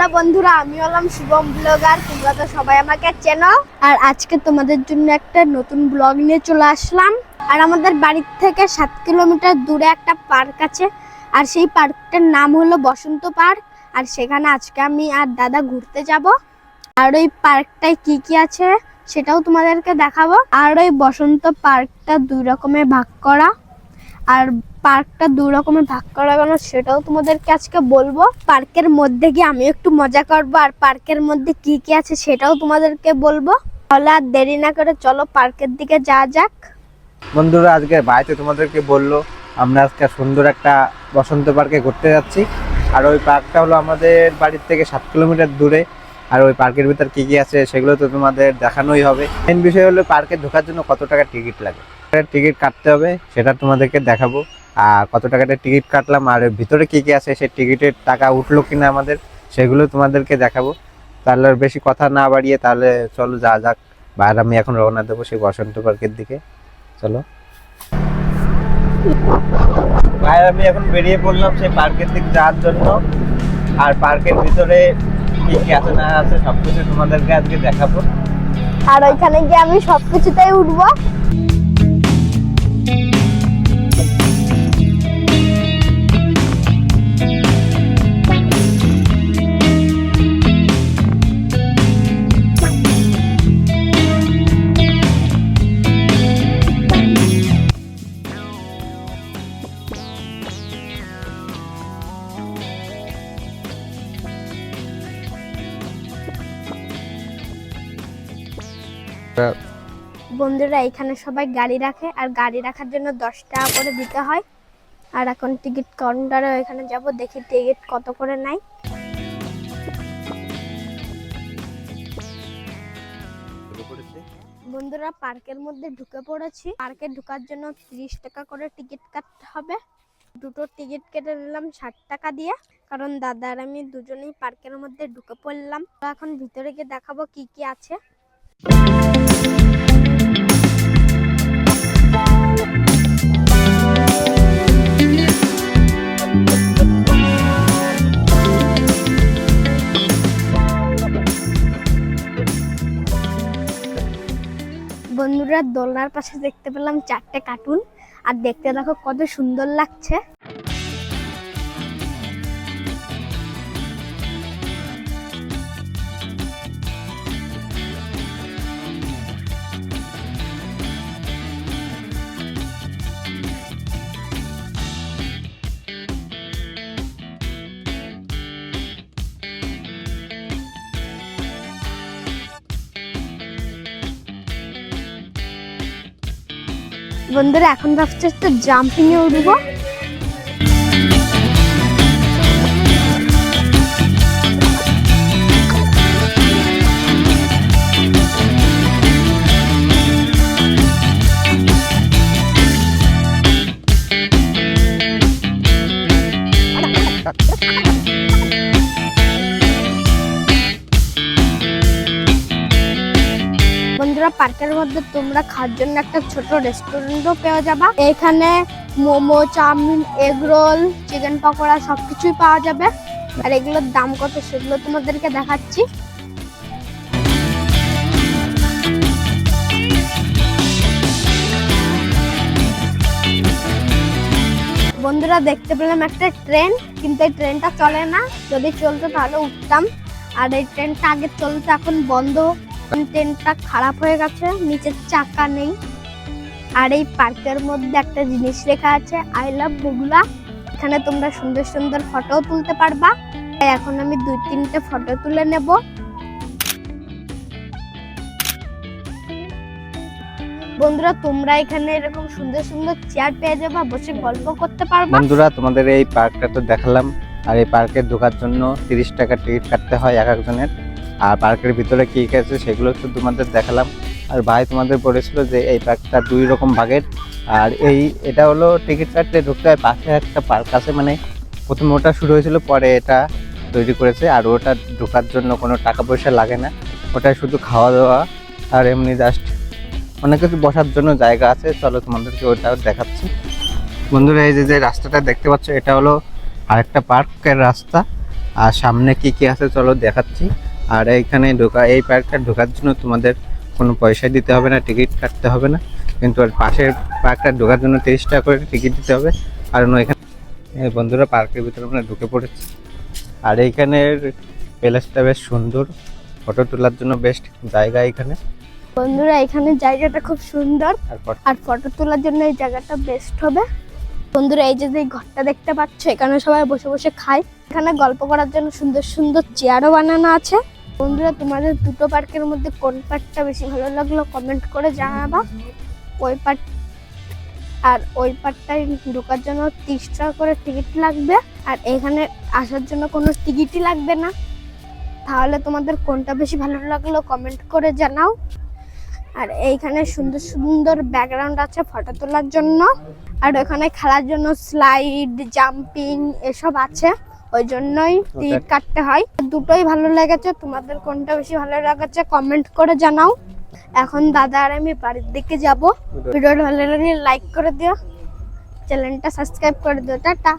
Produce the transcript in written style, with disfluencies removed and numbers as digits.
Hello বন্ধুরা, আমি হলাম শুভম ব্লগার। তোমরা তো সবাই আমাকে চেনো। আর আজকে তোমাদের জন্য একটা নতুন ব্লগ নিয়ে চলে আসলাম। আর আমাদের বাড়ির থেকে 7 কিলোমিটার দূরে একটা পার্ক আছে, আর সেই পার্কটার নাম হলো বসন্ত পার্ক। আর সেখানে আজকে আমি আর দাদা ঘুরতে যাব। আর ওই পার্কটায় কি কি আছে সেটাও তোমাদেরকে দেখাবো। আর ওই বসন্ত পার্কটা 2 রকমের ভাগ করা, আর পার্কটা 2 রকমের ভাগ করা কেন সেটাও তোমাদেরকে আজকে বলবো। পার্কের মধ্যে গিয়ে আমি একটু মজা করবো, আর পার্কের মধ্যে কি কি আছে সেটাও তোমাদেরকে বলবো। তাহলে আর দেরি না করে চলো পার্কের দিকে যাওয়া যাক। বন্ধুরা, আজকে বাড়িতে তোমাদেরকে বললো আমরা আজকে সুন্দর একটা বসন্ত পার্কে ঘুরতে যাচ্ছি। আর ওই পার্কটা হলো আমাদের বাড়ির থেকে 7 কিলোমিটার দূরে। আর ওই পার্কের ভিতর কি কি আছে সেগুলো তো তোমাদের দেখানোই হবে। মেন বিষয় হলো পার্কে ঢোকার জন্য কত টাকা টিকিট লাগে, টিকিট কাটতে হবে, সেটা তোমাদেরকে দেখাবো। আর কত টাকাটা টিকিট কাটলাম আর ভিতরে কি কি আছে সেই টিকিটের টাকা উঠলো কিনা আমাদের, সেগুলো তোমাদেরকে দেখাবো। তাহলে আর বেশি কথা না বাড়িয়ে তাহলে চলো যা যাক। আর আমি এখন রওনা দেবো সেই বসন্ত পার্কের দিকে। চলো ভাই, আমি এখন বেরিয়ে পড়লাম সেই পার্কের দিকে যাওয়ার জন্য। আর পার্কের ভিতরে কি কি আছে না আছে সবকিছু তোমাদেরকে আজকে দেখাবো। আর ওইখানে গিয়ে আমি সবকিছুতেই উঠবো। বন্ধুরা, এখানে সবাই গাড়ি রাখে, আর গাড়ি রাখার জন্য 10 টাকা করে দিতে হয়। আর এখন টিকিট কাউন্টারে এখানে যাব, দেখি টিকিট কত করে নেয়। বন্ধুরা, পার্কের মধ্যে ঢুকে পড়েছি। পার্কে ঢোকার জন্য 30 টাকা করে টিকিট কাটতে হবে। দুটো টিকিট কেটে নিলাম 60 টাকা দিয়ে, কারণ দাদা আর আমি দুজনেই পার্কের মধ্যে ঢুকে পড়লাম। তো এখন ভিতরে গিয়ে দেখাবো কি কি আছে। বন্ধুরা, দোলনার পাশে দেখতে পেলাম 4টে কার্টুন, আর দেখতে দেখো কত সুন্দর লাগছে। বন্ধুরা, এখন ভাবছি একটু জাম্পিং এ উঠবো। বন্ধুরা, পার্কের মধ্যে তোমরা খাওয়ার জন্য একটা ছোট রেস্টুরেন্টও পেয়ে যাবা। এখানে momo, chow mein, egg roll, chicken pakora সবকিছুই পাওয়া যাবে। আর এগুলোর দাম কত সেগুলো তোমাদেরকে দেখাচ্ছি। বন্ধুরা, দেখতে পেলাম একটা ট্রেন, কিন্তু এই ট্রেনটা চলে না। যদি চলতো তাহলে উঠতাম। আর এই ট্রেনটা আগে চলতো, এখন বন্ধ। ট্রেনটা খারাপ হয়ে গেছে, নিচের চাকা নেই। আর এই পার্কের মধ্যে একটা জিনিস লেখা আছে, আই লাভ বগুলা। এখানে তোমরা সুন্দর সুন্দর ফটো তুলতে পারবা। এখন আমি 2-3টে ফটো তুলে নেব। বন্ধুরা, তোমরা এখানে এরকম সুন্দর সুন্দর চেয়ার পেয়ে যাবা, বসে গল্প করতে পারবা। বন্ধুরা, তোমাদের এই পার্কটা তো দেখালাম। আর এই পার্কে ঢোকার জন্য 30 টাকা টিকিট কাটতে হয় এক একজনের। আর পার্কের ভিতরে কি কি আছে সেগুলো তো তোমাদের দেখালাম। আর ভাই তোমাদের বলেছিল যে এই পার্কটা 2 রকম ভাগের। আর এটা হলো টিকিট কাটলে ঢুকতে হয়। পাশে একটা পার্ক আছে, মানে প্রথমে ওটা শুরু হয়েছিল, পরে এটা তৈরি করেছে। আর ওটা ঢোকার জন্য কোনো টাকা পয়সা লাগে না, ওটা শুধু খাওয়া দাওয়া আর এমনি জাস্ট অনেক কিছু বসার জন্য জায়গা আছে। চলো তোমাদেরকে ওটাও দেখাচ্ছি। বন্ধুরা, এই যে রাস্তাটা দেখতে পাচ্ছ, এটা হলো আরেকটা পার্কের রাস্তা। আর সামনে কি কি আছে চলো দেখাচ্ছি। আর এইখানে এই পার্কটা ঢোকার জন্য তোমাদের কোনো পয়সা দিতে হবে না, টিকিট কাটতে হবে না, কিন্তু আর পাশের পার্কটা ঢোকার জন্য 30 টাকা করে টিকিট দিতে হবে। কারণ ওইখানে বন্ধুরা পার্কের ভিতরে আমরা ঢুকে পড়েছি। আর এইখানের প্লেসটা বেশ সুন্দর, ফটো তোলার জন্য বেস্ট জায়গা এখানে। বন্ধুরা এখানে জায়গাটা খুব সুন্দর, তারপর আর ফটো তোলার জন্য এই জায়গাটা বেস্ট হবে। বন্ধুরা এই যে ঘরটা দেখতে পাচ্ছ, এখানে সবাই বসে বসে খায়। এখানে গল্প করার জন্য সুন্দর সুন্দর চেয়ারও বানানো আছে। বন্ধুরা তোমাদের দুটো পার্কের মধ্যে কোন পার্কটা বেশি ভালো লাগলো কমেন্ট করে জানাবা। ওই পার্ক আর ওই পার্কটায় ঢোকার জন্য 30 টাকা করে টিকিট লাগবে, আর এখানে আসার জন্য কোনো টিকিটই লাগবে না। তাহলে তোমাদের কোনটা বেশি ভালো লাগলো কমেন্ট করে জানাও। আর এইখানে সুন্দর সুন্দর ব্যাকগ্রাউন্ড আছে ফটো তোলার জন্য, আর ওখানে খেলার জন্য স্লাইড, জাম্পিং এসব আছে, ওই জন্যই টিকিট কাটতে হয়। দুটোই ভালো লেগেছে, তোমাদের কোনটা বেশি ভালো লেগেছে কমেন্ট করে জানাও। এখন দাদা আর আমি বাড়ির দিকে যাব। ভিডিওটা ভালো লাগলে লাইক করে দিও, চ্যানেলটা সাবস্ক্রাইব করে দিও। টাটা।